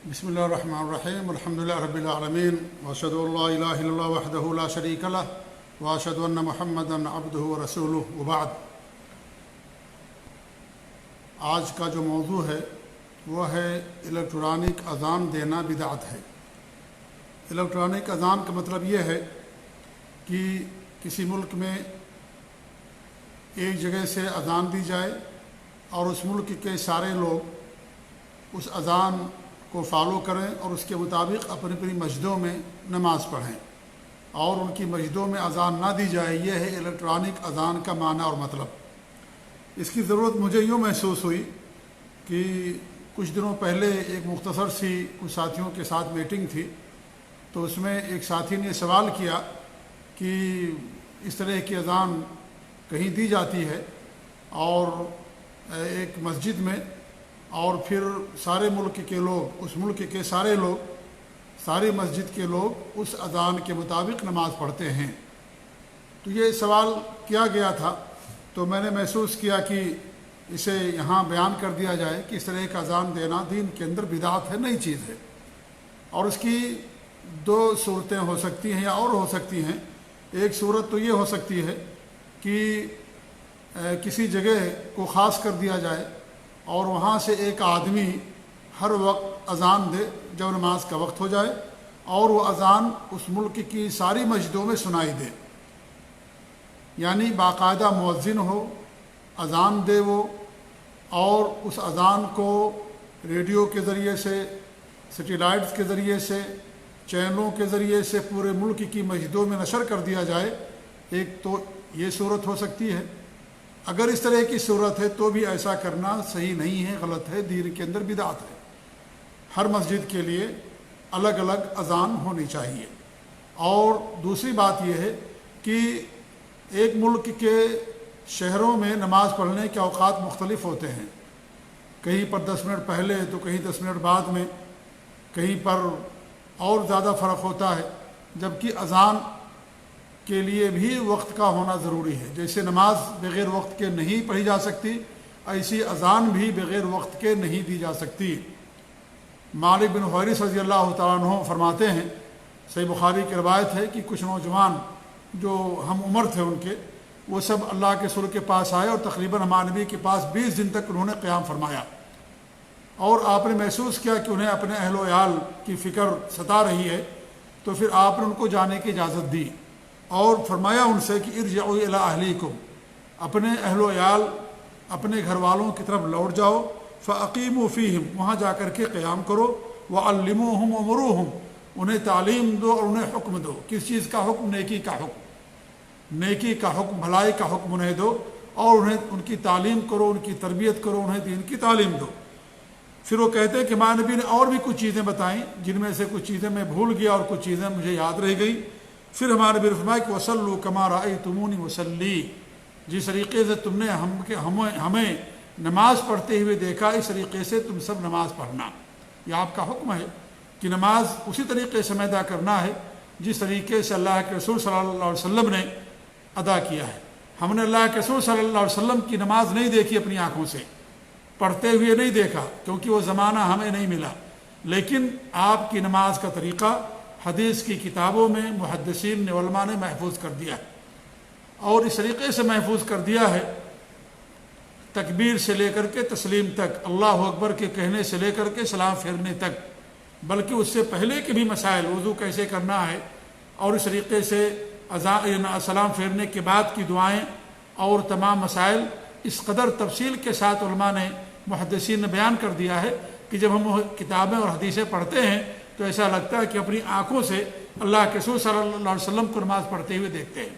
بسم الله الرحمن الرحيم الحمد لله رب العالمين وأشهد أن لا إله إلا الله وحده لا شريك له وأشهد أن محمدا عبده ورسوله وبعد۔ آج کا جو موضوع ہے وہ ہے الیکٹرانک اذان دینا بدعت ہے۔ الیکٹرانک اذان کا مطلب یہ ہے کہ کسی ملک میں ایک جگہ سے اذان دی جائے اور اس ملک کے سارے لوگ اس اذان کو فالو کریں اور اس کے مطابق اپنی اپنی مسجدوں میں نماز پڑھیں، اور ان کی مسجدوں میں اذان نہ دی جائے۔ یہ ہے الیکٹرانک اذان کا معنی اور مطلب۔ اس کی ضرورت مجھے یوں محسوس ہوئی کہ کچھ دنوں پہلے ایک مختصر سی کچھ ساتھیوں کے ساتھ میٹنگ تھی، تو اس میں ایک ساتھی نے سوال کیا کہ اس طرح کی اذان کہیں دی جاتی ہے اور ایک مسجد میں، اور پھر سارے ملک کے لوگ، اس ملک کے سارے لوگ، ساری مسجد کے لوگ اس اذان کے مطابق نماز پڑھتے ہیں۔ تو یہ سوال کیا گیا تھا، تو میں نے محسوس کیا کہ اسے یہاں بیان کر دیا جائے کہ اس طرح کا اذان دینا دین کے اندر بدعت ہے، نئی چیز ہے، اور اس کی دو صورتیں ہو سکتی ہیں یا اور ہو سکتی ہیں۔ ایک صورت تو یہ ہو سکتی ہے کہ کسی جگہ کو خاص کر دیا جائے اور وہاں سے ایک آدمی ہر وقت اذان دے جب نماز کا وقت ہو جائے، اور وہ اذان اس ملک کی ساری مسجدوں میں سنائی دے، یعنی باقاعدہ مؤذن ہو، اذان دے وہ، اور اس اذان کو ریڈیو کے ذریعے سے، سیٹلائٹس کے ذریعے سے، چینلوں کے ذریعے سے پورے ملک کی مسجدوں میں نشر کر دیا جائے۔ ایک تو یہ صورت ہو سکتی ہے۔ اگر اس طرح کی صورت ہے تو بھی ایسا کرنا صحیح نہیں ہے، غلط ہے، دین کے اندر بدعت ہے۔ ہر مسجد کے لیے الگ الگ اذان ہونی چاہیے۔ اور دوسری بات یہ ہے کہ ایک ملک کے شہروں میں نماز پڑھنے کے اوقات مختلف ہوتے ہیں، کہیں پر 10 منٹ پہلے تو کہیں 10 منٹ بعد میں، کہیں پر اور زیادہ فرق ہوتا ہے، جبکہ اذان کے لیے بھی وقت کا ہونا ضروری ہے۔ جیسے نماز بغیر وقت کے نہیں پڑھی جا سکتی، ایسی اذان بھی بغیر وقت کے نہیں دی جا سکتی۔ مالک بن حویرث رضی اللہ تعالیٰ عنہ فرماتے ہیں، صحیح بخاری کی روایت ہے کہ کچھ نوجوان جو ہم عمر تھے ان کے، وہ سب اللہ کے رسول کے پاس آئے اور تقریباً ہمارے نبی کے پاس 20 دن تک انہوں نے قیام فرمایا، اور آپ نے محسوس کیا کہ انہیں اپنے اہل و عیال کی فکر ستا رہی ہے، تو پھر آپ نے ان کو جانے کی اجازت دی اور فرمایا ان سے کہ ارجعوا الی اہلیکم، اپنے اہل و عیال، اپنے گھر والوں کی طرف لوٹ جاؤ، فاقیموا فیہم، وہاں جا کر کے قیام کرو، وعلموہم ومروہم، انہیں تعلیم دو اور انہیں حکم دو۔ کس چیز کا حکم؟ نیکی کا حکم، نیکی کا حکم، بھلائی کا حکم انہیں دو، اور انہیں ان کی تعلیم کرو، ان کی تربیت کرو، انہیں دین کی تعلیم دو۔ پھر وہ کہتے ہیں کہ ہمارے نبی نے اور بھی کچھ چیزیں بتائیں، جن میں سے کچھ چیزیں میں بھول گیا اور کچھ چیزیں مجھے یاد رہ گئی۔ پھر ہمارے نبی نے فرمایا کہ وصلوا کما رأیتمونی اصلی، جس طریقے سے تم نے ہمیں نماز پڑھتے ہوئے دیکھا، اس طریقے سے تم سب نماز پڑھنا۔ یہ آپ کا حکم ہے کہ نماز اسی طریقے سے ادا کرنا ہے جس طریقے سے اللہ کے رسول صلی اللہ علیہ وسلم نے ادا کیا ہے۔ ہم نے اللہ کے رسول صلی اللہ علیہ وسلم کی نماز نہیں دیکھی، اپنی آنکھوں سے پڑھتے ہوئے نہیں دیکھا، کیونکہ وہ زمانہ ہمیں نہیں ملا، لیکن آپ کی نماز کا طریقہ حدیث کی کتابوں میں محدثین نے، علماء نے محفوظ کر دیا ہے، اور اس طریقے سے محفوظ کر دیا ہے، تکبیر سے لے کر کے تسلیم تک، اللہ اکبر کے کہنے سے لے کر کے سلام پھیرنے تک، بلکہ اس سے پہلے کے بھی مسائل، وضو کیسے کرنا ہے، اور اس طریقے سے سلام پھیرنے کے بعد کی دعائیں اور تمام مسائل، اس قدر تفصیل کے ساتھ علماء نے، محدثین نے بیان کر دیا ہے کہ جب ہم کتابیں اور حدیثیں پڑھتے ہیں تو ایسا لگتا ہے کہ اپنی آنکھوں سے اللہ کے رسول صلی اللہ علیہ وسلم کو نماز پڑھتے ہوئے دیکھتے ہیں۔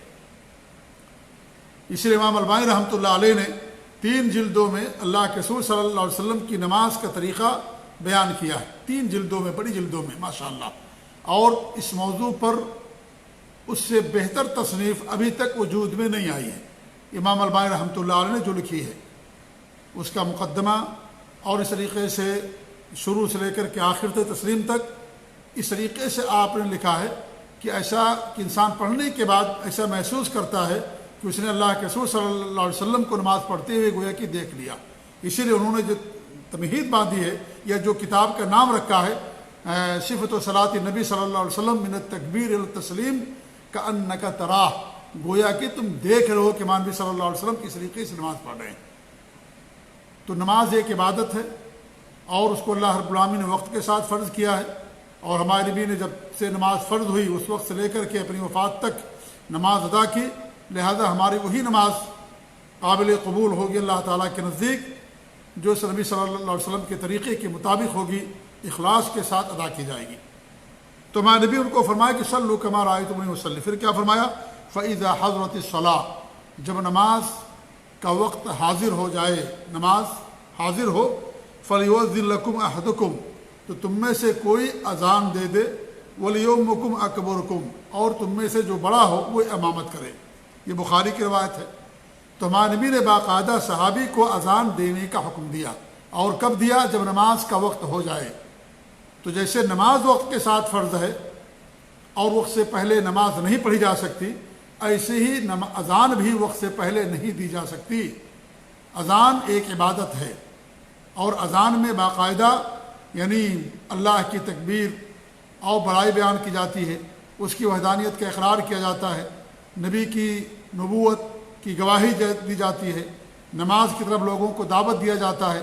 اس لیے امام البانی رحمۃ اللہ علیہ نے 3 جلدوں میں اللہ کے رسول صلی اللہ علیہ وسلم کی نماز کا طریقہ بیان کیا ہے، 3 جلدوں میں، بڑی جلدوں میں ماشاءاللہ، اور اس موضوع پر اس سے بہتر تصنیف ابھی تک وجود میں نہیں آئی ہے۔ امام البانی رحمۃ اللہ علیہ نے جو لکھی ہے اس کا مقدمہ، اور اس طریقے سے شروع سے لے کر کے آخر تک تسلیم تک، اس طریقے سے آپ نے لکھا ہے کہ ایسا کہ انسان پڑھنے کے بعد ایسا محسوس کرتا ہے کہ اس نے اللہ کے رسول صلی اللہ علیہ وسلم کو نماز پڑھتے ہوئے گویا کہ دیکھ لیا۔ اسی لیے انہوں نے جو تمہید باندھی ہے یا جو کتاب کا نام رکھا ہے صفت و صلاۃ نبی صلی اللہ علیہ وسلم من التکبیر التسلیم کأنک تراہ، گویا کہ تم دیکھ رہے ہو کہ ہمارے نبی صلی اللہ علیہ وسلم کس طریقے سے نماز پڑھ رہے ہیں۔ تو نماز ایک عبادت ہے اور اس کو اللہ رب العالمین نے وقت کے ساتھ فرض کیا ہے، اور ہمارے نبی نے جب سے نماز فرض ہوئی اس وقت سے لے کر کے اپنی وفات تک نماز ادا کی، لہذا ہماری وہی نماز قابل قبول ہوگی اللہ تعالیٰ کے نزدیک جو نبی صلی اللہ علیہ وسلم کے طریقے کے مطابق ہوگی، اخلاص کے ساتھ ادا کی جائے گی۔ تو ہمارے نبی ان کو فرمایا کہ صلوا کما رأیتمونی اصلی، پھر کیا فرمایا؟ فإذا حضرت الصلاۃ، جب نماز کا وقت حاضر ہو جائے، نماز حاضر ہو، فلیؤذن لکم احدکم، تو تم میں سے کوئی اذان دے دے، ولیؤمکم اکبرکم، اور تم میں سے جو بڑا ہو وہ امامت کرے۔ یہ بخاری کی روایت ہے۔ تو ہمارے نبی نے باقاعدہ صحابی کو اذان دینے کا حکم دیا، اور کب دیا؟ جب نماز کا وقت ہو جائے۔ تو جیسے نماز وقت کے ساتھ فرض ہے اور وقت سے پہلے نماز نہیں پڑھی جا سکتی، ایسے ہی اذان بھی وقت سے پہلے نہیں دی جا سکتی۔ اذان ایک عبادت ہے، اور اذان میں باقاعدہ یعنی اللہ کی تکبیر اور بڑائی بیان کی جاتی ہے، اس کی وحدانیت کا اقرار کیا جاتا ہے، نبی کی نبوت کی گواہی دی جاتی ہے، نماز کی طرف لوگوں کو دعوت دیا جاتا ہے،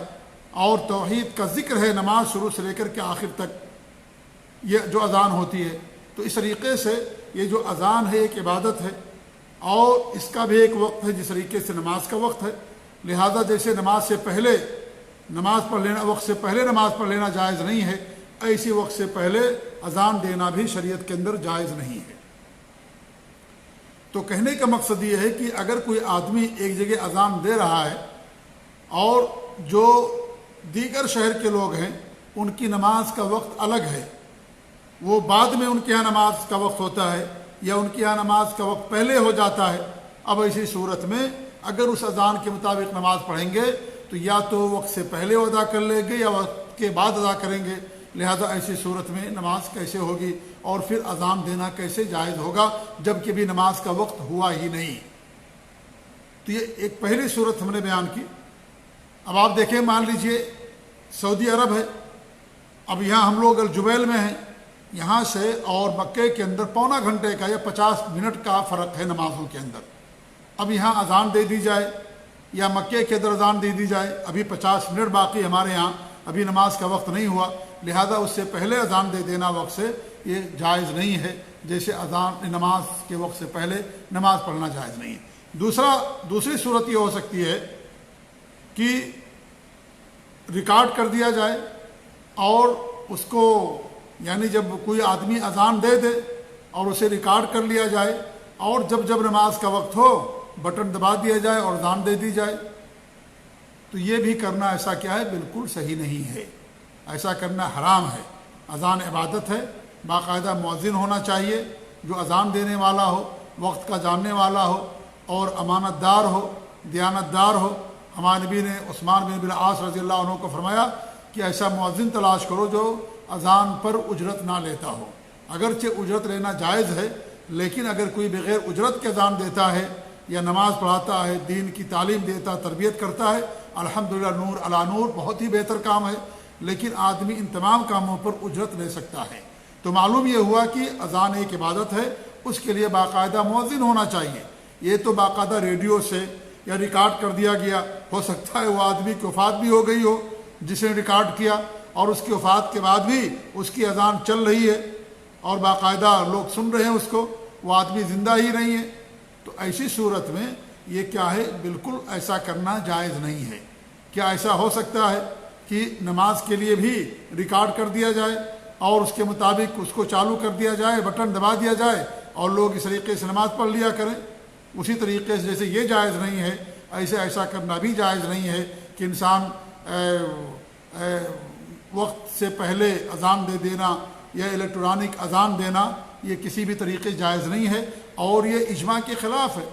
اور توحید کا ذکر ہے نماز شروع سے لے کر کے آخر تک یہ جو اذان ہوتی ہے۔ تو اس طریقے سے یہ جو اذان ہے ایک عبادت ہے، اور اس کا بھی ایک وقت ہے جس طریقے سے نماز کا وقت ہے۔ لہذا جیسے نماز سے پہلے نماز پڑھ لینا، وقت سے پہلے نماز پڑھ لینا جائز نہیں ہے، ایسی وقت سے پہلے اذان دینا بھی شریعت کے اندر جائز نہیں ہے۔ تو کہنے کا مقصد یہ ہے کہ اگر کوئی آدمی ایک جگہ اذان دے رہا ہے اور جو دیگر شہر کے لوگ ہیں ان کی نماز کا وقت الگ ہے، وہ بعد میں ان کے یہاں نماز کا وقت ہوتا ہے یا ان کے یہاں نماز کا وقت پہلے ہو جاتا ہے، اب ایسی صورت میں اگر اس اذان کے مطابق نماز پڑھیں گے تو یا تو وقت سے پہلے ادا کر لیں گے یا وقت کے بعد ادا کریں گے، لہذا ایسی صورت میں نماز کیسے ہوگی اور پھر اذان دینا کیسے جائز ہوگا جب کہ بھی نماز کا وقت ہوا ہی نہیں۔ تو یہ ایک پہلی صورت ہم نے بیان کی۔ اب آپ دیکھیں، مان لیجئے سعودی عرب ہے، اب یہاں ہم لوگ الجبیل میں ہیں، یہاں سے اور مکے کے اندر پونا گھنٹے کا یا 50 منٹ کا فرق ہے نمازوں کے اندر۔ اب یہاں اذان دے دی جائے یا مکے کے اندر اذان دے دی جائے، ابھی 50 منٹ باقی، ہمارے یہاں ابھی نماز کا وقت نہیں ہوا، لہذا اس سے پہلے اذان دے دینا وقت سے یہ جائز نہیں ہے، جیسے اذان نماز کے وقت سے پہلے نماز پڑھنا جائز نہیں ہے۔ دوسری صورت یہ ہو سکتی ہے کہ ریکارڈ کر دیا جائے، اور اس کو یعنی جب کوئی آدمی اذان دے دے اور اسے ریکارڈ کر لیا جائے، اور جب نماز کا وقت ہو بٹن دبا دیا جائے اور اذان دے دی جائے، تو یہ بھی کرنا ایسا کیا ہے، بالکل صحیح نہیں ہے، ایسا کرنا حرام ہے۔ اذان عبادت ہے، باقاعدہ مؤذن ہونا چاہیے جو اذان دینے والا ہو، وقت کا جاننے والا ہو، اور امانت دار ہو، دیانت دار ہو۔ ہمارے نبی نے عثمان بن العاص رضی اللہ عنہ کو فرمایا کہ ایسا مؤذن تلاش کرو جو اذان پر اجرت نہ لیتا ہو۔ اگرچہ اجرت لینا جائز ہے، لیکن اگر کوئی بغیر اجرت کے اذان دیتا ہے یا نماز پڑھاتا ہے، دین کی تعلیم دیتا، تربیت کرتا ہے، الحمدللہ، نور علی نور، بہت ہی بہتر کام ہے، لیکن آدمی ان تمام کاموں پر اجرت لے سکتا ہے۔ تو معلوم یہ ہوا کہ اذان ایک عبادت ہے، اس کے لیے باقاعدہ مؤذن ہونا چاہیے۔ یہ تو باقاعدہ ریڈیو سے یا ریکارڈ کر دیا گیا، ہو سکتا ہے وہ آدمی کی وفات بھی ہو گئی ہو جس نے ریکارڈ کیا، اور اس کی وفات کے بعد بھی اس کی اذان چل رہی ہے اور باقاعدہ لوگ سن رہے ہیں اس کو، وہ آدمی زندہ ہی نہیں ہے۔ تو ایسی صورت میں یہ کیا ہے، بالکل ایسا کرنا جائز نہیں ہے۔ کیا ایسا ہو سکتا ہے کہ نماز کے لیے بھی ریکارڈ کر دیا جائے اور اس کے مطابق اس کو چالو کر دیا جائے، بٹن دبا دیا جائے اور لوگ اس طریقے سے نماز پڑھ لیا کریں؟ اسی طریقے سے جیسے یہ جائز نہیں ہے، ایسا کرنا بھی جائز نہیں ہے کہ انسان وقت سے پہلے اذان دے دینا یا الیکٹرانک اذان دینا، یہ کسی بھی طریقے جائز نہیں ہے، اور یہ اجماع کے خلاف ہے۔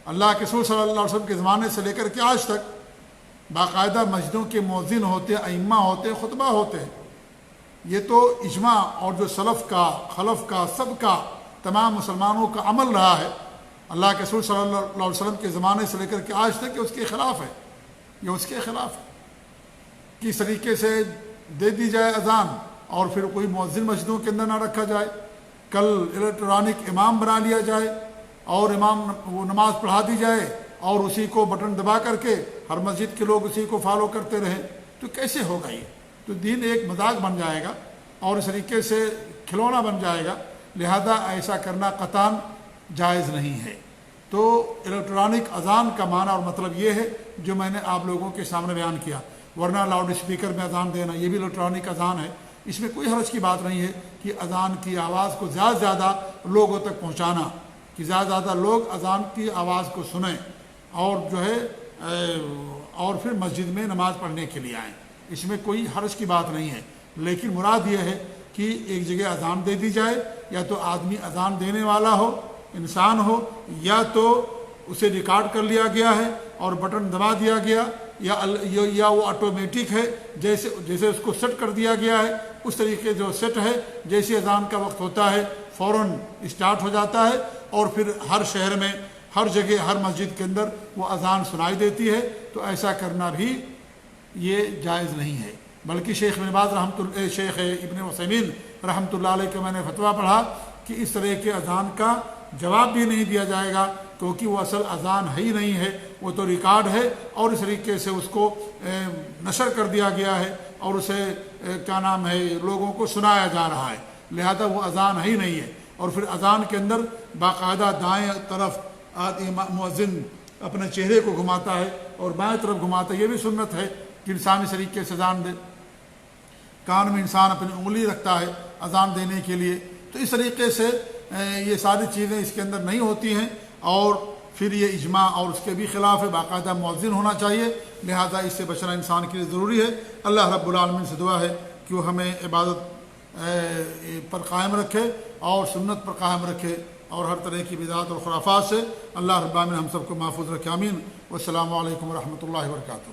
اللہ کے رسول صلی اللہ علیہ وسلم کے زمانے سے لے کر کے آج تک باقاعدہ مسجدوں کے مؤذن ہوتے، ائمہ ہوتے، خطبہ ہوتے ہیں۔ یہ تو اجماع اور جو سلف کا، خلف کا، سب کا، تمام مسلمانوں کا عمل رہا ہے۔ اللہ کے رسول صلی اللہ علیہ وسلم کے زمانے سے لے کر کے آج تک اس کے خلاف ہے، یہ اس کے خلاف ہے۔ کس طریقے سے دے دی جائے اذان اور پھر کوئی مؤذن مسجدوں کے اندر نہ رکھا جائے، کل الیکٹرانک امام بنا لیا جائے اور امام وہ نماز پڑھا دی جائے اور اسی کو بٹن دبا کر کے ہر مسجد کے لوگ اسی کو فالو کرتے رہیں، تو کیسے ہوگا یہ؟ تو دین ایک مذاق بن جائے گا اور اس طریقے سے کھلونا بن جائے گا، لہذا ایسا کرنا قطعاً جائز نہیں ہے۔ تو الیکٹرانک اذان کا معنی اور مطلب یہ ہے جو میں نے آپ لوگوں کے سامنے بیان کیا، ورنہ لاؤڈ اسپیکر میں اذان دینا یہ بھی الیکٹرانک اذان ہے، اس میں کوئی حرج کی بات نہیں ہے کہ اذان کی آواز کو زیادہ سے زیادہ لوگوں تک پہنچانا، کہ زیادہ سے زیادہ لوگ اذان کی آواز کو سنیں اور جو ہے اور پھر مسجد میں نماز پڑھنے کے لیے آئیں، اس میں کوئی حرج کی بات نہیں ہے۔ لیکن مراد یہ ہے کہ ایک جگہ اذان دے دی جائے، یا تو آدمی اذان دینے والا ہو، انسان ہو، یا تو اسے ریکارڈ کر لیا گیا ہے اور بٹن دبا دیا گیا، یا وہ آٹومیٹک ہے، جیسے اس کو سیٹ کر دیا گیا ہے، اس طریقے جو سیٹ ہے، جیسے اذان کا وقت ہوتا ہے فوراً اسٹارٹ ہو جاتا ہے اور پھر ہر شہر میں ہر جگہ ہر مسجد کے اندر وہ اذان سنائی دیتی ہے، تو ایسا کرنا بھی یہ جائز نہیں ہے۔ بلکہ شیخ ابن عثیمین رحمۃ اللہ علیہ کا میں نے فتویٰ پڑھا کہ اس طرح کے اذان کا جواب بھی نہیں دیا جائے گا، کیونکہ وہ اصل اذان ہے ہی نہیں ہے، وہ تو ریکارڈ ہے اور اس طریقے سے اس کو نشر کر دیا گیا ہے اور اسے کیا نام ہے لوگوں کو سنایا جا رہا ہے، لہذا وہ اذان ہے ہی نہیں ہے۔ اور پھر اذان کے اندر باقاعدہ دائیں طرف مؤذن اپنے چہرے کو گھماتا ہے اور بائیں طرف گھماتا ہے، یہ بھی سنت ہے کہ انسان اس طریقے سے اذان دے، کان میں انسان اپنی انگلی رکھتا ہے اذان دینے کے لیے، تو اس طریقے سے یہ ساری چیزیں اس کے اندر نہیں ہوتی ہیں، اور پھر یہ اجماع اور اس کے بھی خلاف ہے، باقاعدہ مؤذن ہونا چاہیے، لہذا اس سے بچنا انسان کے لیے ضروری ہے۔ اللہ رب العالمین سے دعا ہے کہ وہ ہمیں عبادت پر قائم رکھے اور سنت پر قائم رکھے اور ہر طرح کی بدعات اور خرافات سے اللہ رب العالمین ہم سب کو محفوظ رکھے، آمین۔ والسلام علیکم ورحمۃ اللہ وبرکاتہ۔